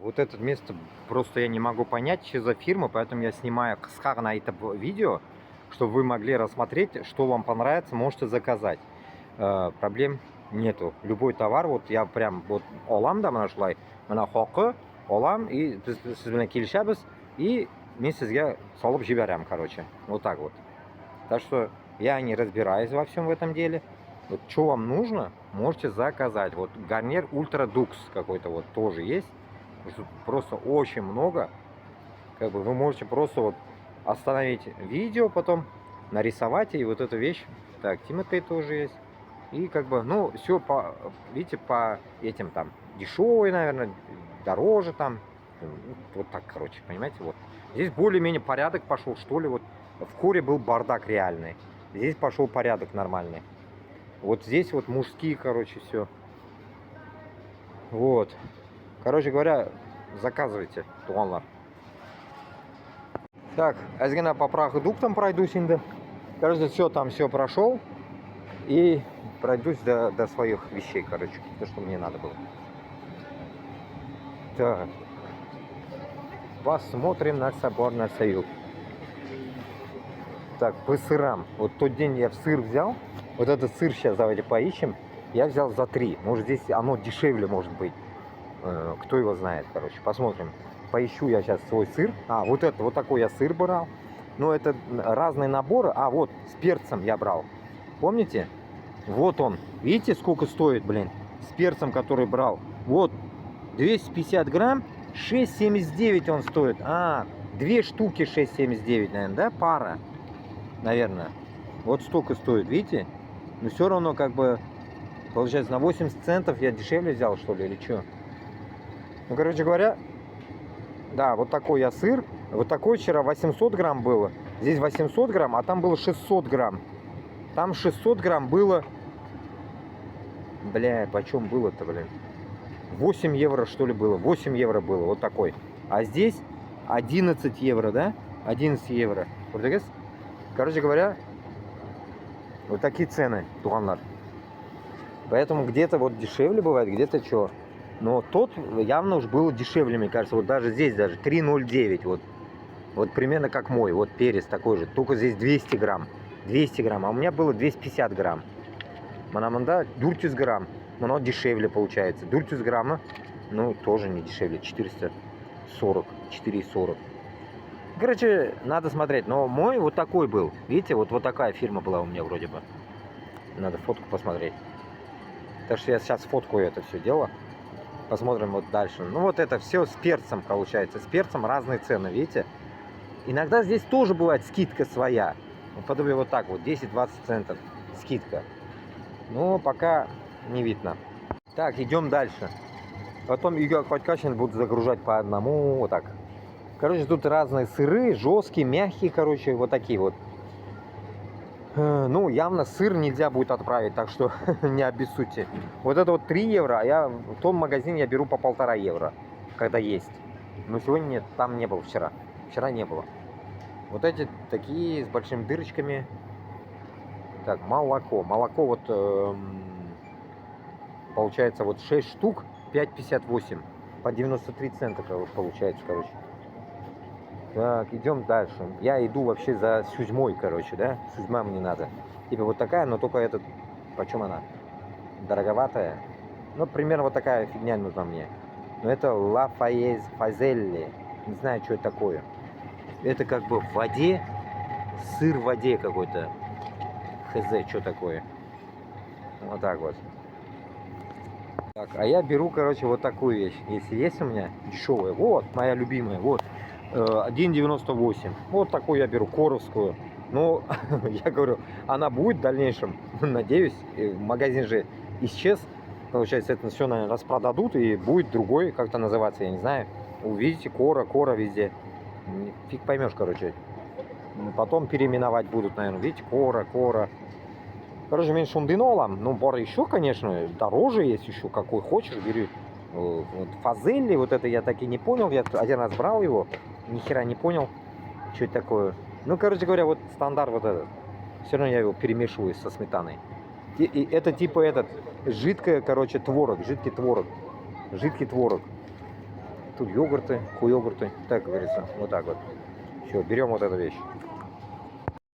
вот это место просто я не могу понять, что за фирма, поэтому я снимаю кысқа на это видео, чтобы вы могли рассмотреть, что вам понравится, можете заказать. Проблем нету. Любой товар, вот я прям вот олам да мына шулай, мына хоқы олам, и сіз менен келишебиз, и мен сізге салып жиберем, короче. Вот так вот. Так что я не разбираюсь во всем в этом деле. Вот что вам нужно, можете заказать. Вот гарнир Ультра Дукс какой-то вот тоже есть. Просто очень много. Как бы вы можете просто вот остановить видео, потом нарисовать и вот эту вещь. Так, Тиматей тоже есть. И как бы, ну, все по, видите, по этим там дешевый, наверное, дороже там. Вот так, короче, понимаете, вот. Здесь более-менее порядок пошел, что ли, вот. В Коре был бардак реальный. Здесь пошел порядок нормальный. Вот здесь вот мужские, короче, все. Вот. Короче говоря, заказывайте, туғанлар. Так, азгена по продуктам пройдусь инде. Короче, все там все прошел. И пройдусь до своих вещей, короче. То, что мне надо было. Так. Посмотрим на соборный союз. Так, по сырам. Вот тот день я в сыр взял. Вот этот сыр сейчас давайте поищем. Я взял за 3. Может здесь оно дешевле может быть. Кто его знает, короче. Посмотрим. Поищу я сейчас свой сыр. Вот это, вот такой я сыр брал. Но это разные наборы. Вот, с перцем я брал. Помните? Вот он. Видите, сколько стоит, блин? С перцем, который брал. Вот, 250 грамм. 6,79 он стоит. 2 штуки 6,79, наверное, да? Пара. Наверное. Вот столько стоит, видите? Но все равно, как бы, получается, на 80 центов я дешевле взял, что ли, или что? Ну, короче говоря, да, вот такой я сыр. Вот такой вчера 800 грамм было. Здесь 800 грамм, а там было 600 грамм. Там 600 грамм было... Бля, почем было-то, блин? 8 евро, что ли, было. 8 евро было, вот такой. А здесь 11 евро, да? 11 евро. Короче говоря, вот такие цены, туғанлар. Поэтому где-то вот дешевле бывает, где-то что. Но тот явно уж было дешевле, мне кажется. Вот даже здесь даже 3,09. Вот примерно как мой. Вот перец такой же. Только здесь 200 грамм. 200 грамм. А у меня было 250 грамм. Манаманда 400 грамм. Но оно дешевле получается. 400 грамма, ну, тоже не дешевле. 440. 4,40. Короче, надо смотреть. Но мой вот такой был. Видите, вот такая фирма была у меня вроде бы. Надо фотку посмотреть. Так что я сейчас фоткаю это все дело. Посмотрим вот дальше. Ну вот это все с перцем получается. С перцем разные цены, видите? Иногда здесь тоже бывает скидка своя. Подобие вот так вот. 10-20 центов скидка. Но пока не видно. Так, идем дальше. Потом ее квадкачен будут загружать по одному. Вот так. Короче, тут разные сыры, жесткие, мягкие, короче, вот такие вот. Ну, явно сыр нельзя будет отправить, так что не обессудьте. Вот это вот 3 евро, а я в том магазине я беру по 1,5 евро, когда есть. Но сегодня нет, там не было вчера. Вчера не было. Вот эти такие с большими дырочками. Так, молоко. Молоко вот получается вот 6 штук, 5,58. По 93 цента получается, короче. Так, идем дальше. Я иду вообще за сюзьмой, короче, да? Сюзьма мне надо. Типа вот такая, но только этот... Почем она? Дороговатая. Ну, примерно вот такая фигня нужна мне. Но это Ла Фазелли. Не знаю, что это такое. Это как бы в воде. Сыр в воде какой-то. Хз, что такое. Вот так вот. Так, а я беру, короче, вот такую вещь. Если есть у меня дешевая. Вот, моя любимая. Вот. 1,98. Вот такую я беру, коровскую. Ну, я говорю, она будет в дальнейшем, надеюсь. Магазин же исчез. Получается, это все, наверное, распродадут, и будет другой, как-то называться, я не знаю. Увидите, Кора везде. Фиг поймешь, короче. Потом переименовать будут, наверное. Видите, Кора. Короче, мен шундыны алам. Ну, бар еще, конечно, дороже есть еще, какой хочешь, бери. Вот Фазелли, вот это я так и не понял. Я один раз брал его, ни хера не понял, что это такое. Ну, короче говоря, вот стандарт вот этот. Все равно я его перемешиваю со сметаной. И это типа жидкое, короче, творог, жидкий творог. Тут йогурты, йогурты, так говорится, вот так вот. Все, берем вот эту вещь.